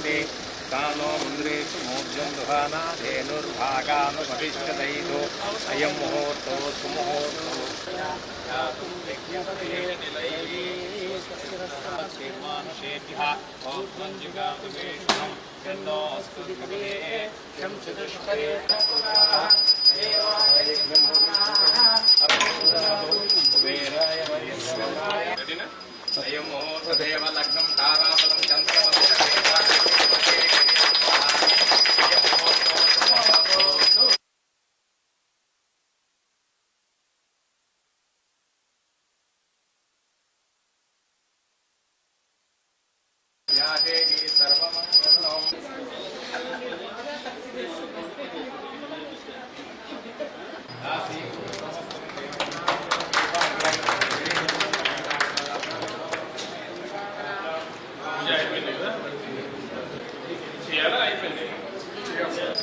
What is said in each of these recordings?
प्रजापतिर्यजन्ति कानो इन्द्रेषु मूर्जं दुहाना धेनुर्भागानुपतिष्ठदयितो अयं मुहूर्तो सुमुहूर्तो अयं मुहूर्तदेव लग्नं ताराबलं चन्द्रबलं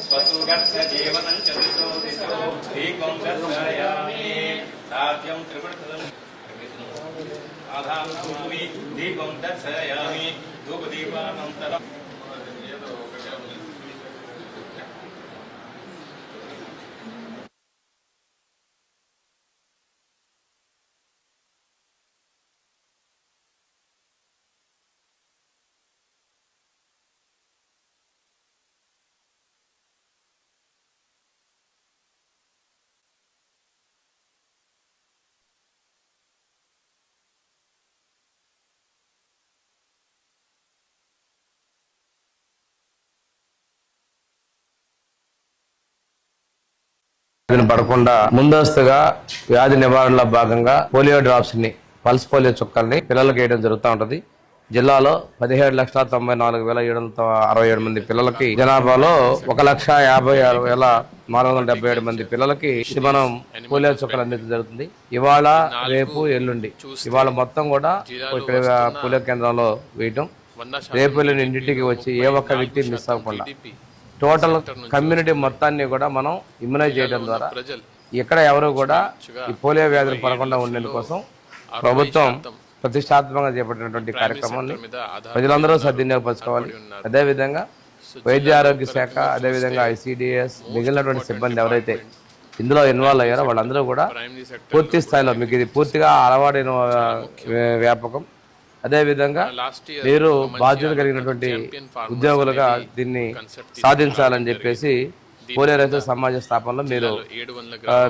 स्वसुगस्य जीवनं च दिशो दीपं दर्शयामि साध्यं त्रिवृत्तम् आधारयामि दीपं दर्शयामि धूपदीपानन्तरम् పడకుండా ముందస్తుగా వ్యాధి నివారణలో భాగంగా పోలియో డ్రాప్స్ ని పల్స్ పోలియో చుక్కల్ని పిల్లలకు వేయడం జరుగుతూ ఉంటది. జిల్లాలో 17,94,767 మంది పిల్లలకి, జనాభాలో 1,56,477 మంది పిల్లలకి మనం పోలియో చుక్కలు అందించడం జరుగుతుంది. ఇవాళ, రేపు, ఎల్లుండి ఇవాళ మొత్తం కూడా ఇక్కడ పోలియో కేంద్రంలో వేయటం, రేపు ఎల్లుండి ఇంటికి వచ్చి ఏ ఒక్క వ్యక్తి మిస్ అవ్వకుండా టోటల్ కమ్యూనిటీ మొత్తాన్ని కూడా మనం ఇమ్యునైజ్ చేయడం ద్వారా ఇక్కడ ఎవరు కూడా ఈ పోలియో వ్యాధులు పడకుండా ఉండేందుకోసం ప్రభుత్వం ప్రతిష్టాత్మకంగా చేపట్టినటువంటి కార్యక్రమాన్ని ప్రజలందరూ సద్వినియోగపరచుకోవాలి. అదేవిధంగా వైద్య ఆరోగ్య శాఖ, అదేవిధంగా ICDS, మిగిలినటువంటి సిబ్బంది ఎవరైతే ఇందులో ఇన్వాల్వ్ అయ్యారో వాళ్ళందరూ కూడా పూర్తి స్థాయిలో, మీకు ఇది పూర్తిగా అలవాడైన వ్యాపకం, అదేవిధంగా మీరు బాధ్యత కలిగినటువంటి ఉద్యోగులుగా దీన్ని సాధించాలని చెప్పేసి పోలియో రహిత సమాజ స్థాపనలో మీరు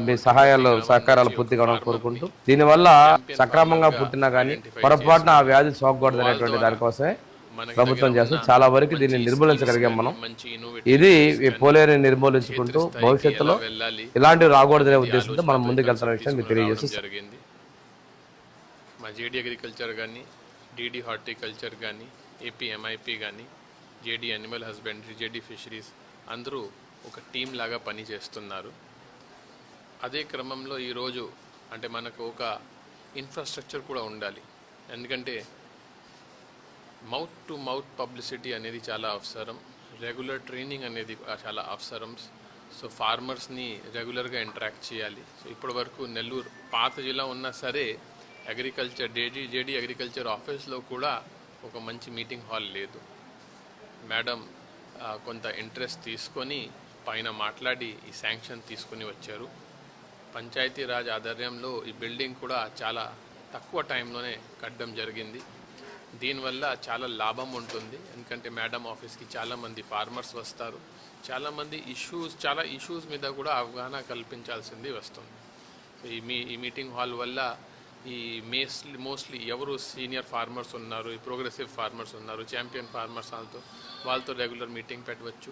మీ సహకారాలు పూర్తిగా కోరుకుంటూ, దీనివల్ల సక్రమంగా పుట్టినా కానీ పొరపాటున ఆ వ్యాధి సోకకూడదు అనేటువంటి దానికోసమే ప్రభుత్వం చేస్తుంది. చాలా వరకు దీన్ని నిర్మూలించగలిగాం మనం. ఇది పోలియోని నిర్మూలించుకుంటూ భవిష్యత్తులో ఇలాంటివి రాకూడదనే ఉద్దేశంతో మనం ముందుకెళ్తున్న విషయం మీకు తెలియజేసి DD హార్టికల్చర్ కానీ, AP MIP కానీ, JD animal husbandry, JD fisheries అందరూ ఒక టీం లాగా పనిచేస్తున్నారు. అదే క్రమంలో ఈరోజు అంటే మనకు ఒక ఇన్ఫ్రాస్ట్రక్చర్ కూడా ఉండాలి. ఎందుకంటే మౌత్ టు మౌత్ పబ్లిసిటీ అనేది చాలా అవసరం, రెగ్యులర్ ట్రైనింగ్ అనేది చాలా అవసరం. సో ఫార్మర్స్ని రెగ్యులర్గా ఇంటరాక్ట్ చేయాలి. సో ఇప్పటి వరకు నెల్లూరు పాత జిల్లా ఉన్నా సరే అగ్రికల్చర్ JD అగ్రికల్చర్ ఆఫీస్లో కూడా ఒక మంచి మీటింగ్ హాల్ లేదు. మేడం కొంత ఇంట్రెస్ట్ తీసుకొని పైన మాట్లాడి ఈ శాంక్షన్ తీసుకొని వచ్చారు. పంచాయతీరాజ్ ఆధ్వర్యంలో ఈ బిల్డింగ్ కూడా చాలా తక్కువ టైంలోనే కట్టడం జరిగింది. దీనివల్ల చాలా లాభం ఉంటుంది. ఎందుకంటే మేడం ఆఫీస్కి చాలామంది ఫార్మర్స్ వస్తారు, చాలామంది చాలా ఇష్యూస్ మీద కూడా అవగాహన కల్పించాల్సింది వస్తుంది. ఈ మీటింగ్ హాల్ వల్ల ఈ మోస్ట్లీ ఎవరు సీనియర్ ఫార్మర్స్ ఉన్నారు, ఈ ప్రోగ్రెసివ్ ఫార్మర్స్ ఉన్నారు, ఛాంపియన్ ఫార్మర్స్ వాళ్ళతో రెగ్యులర్ మీటింగ్ పెట్టవచ్చు.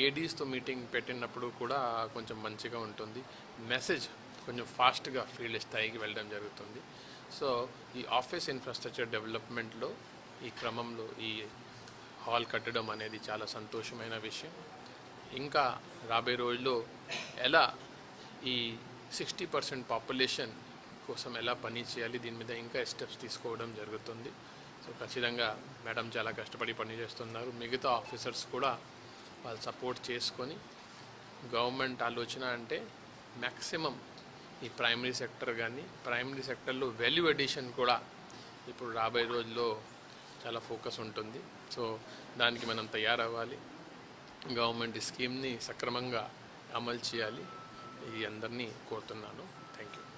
ADస్తో మీటింగ్ పెట్టినప్పుడు కూడా కొంచెం మంచిగా ఉంటుంది. మెసేజ్ కొంచెం ఫాస్ట్గా ఫీల్డ్ స్థాయికి వెళ్ళడం జరుగుతుంది. సో ఈ ఆఫీస్ ఇన్ఫ్రాస్ట్రక్చర్ డెవలప్మెంట్లో ఈ క్రమంలో ఈ హాల్ కట్టడం అనేది చాలా సంతోషమైన విషయం. ఇంకా రాబోయే రోజుల్లో ఎలా ఈ 60% పాపులేషన్ కోసం ఎలా పని చేయాలి, దీని మీద ఇంకా స్టెప్స్ తీసుకోవడం జరుగుతుంది. సో ఖచ్చితంగా మేడం చాలా కష్టపడి పనిచేస్తున్నారు. మిగతా ఆఫీసర్స్ కూడా వాళ్ళు సపోర్ట్ చేసుకొని, గవర్నమెంట్ ఆలోచన అంటే మ్యాక్సిమం ఈ ప్రైమరీ సెక్టర్ కానీ, ప్రైమరీ సెక్టర్లో వాల్యూ ఎడిషన్ కూడా ఇప్పుడు రాబోయే రోజుల్లో చాలా ఫోకస్ ఉంటుంది. సో దానికి మనం తయారవ్వాలి. గవర్నమెంట్ ఈ స్కీమ్ని సక్రమంగా అమలు చేయాలి. ఈ అందరినీ కోరుతున్నాను. Thank you.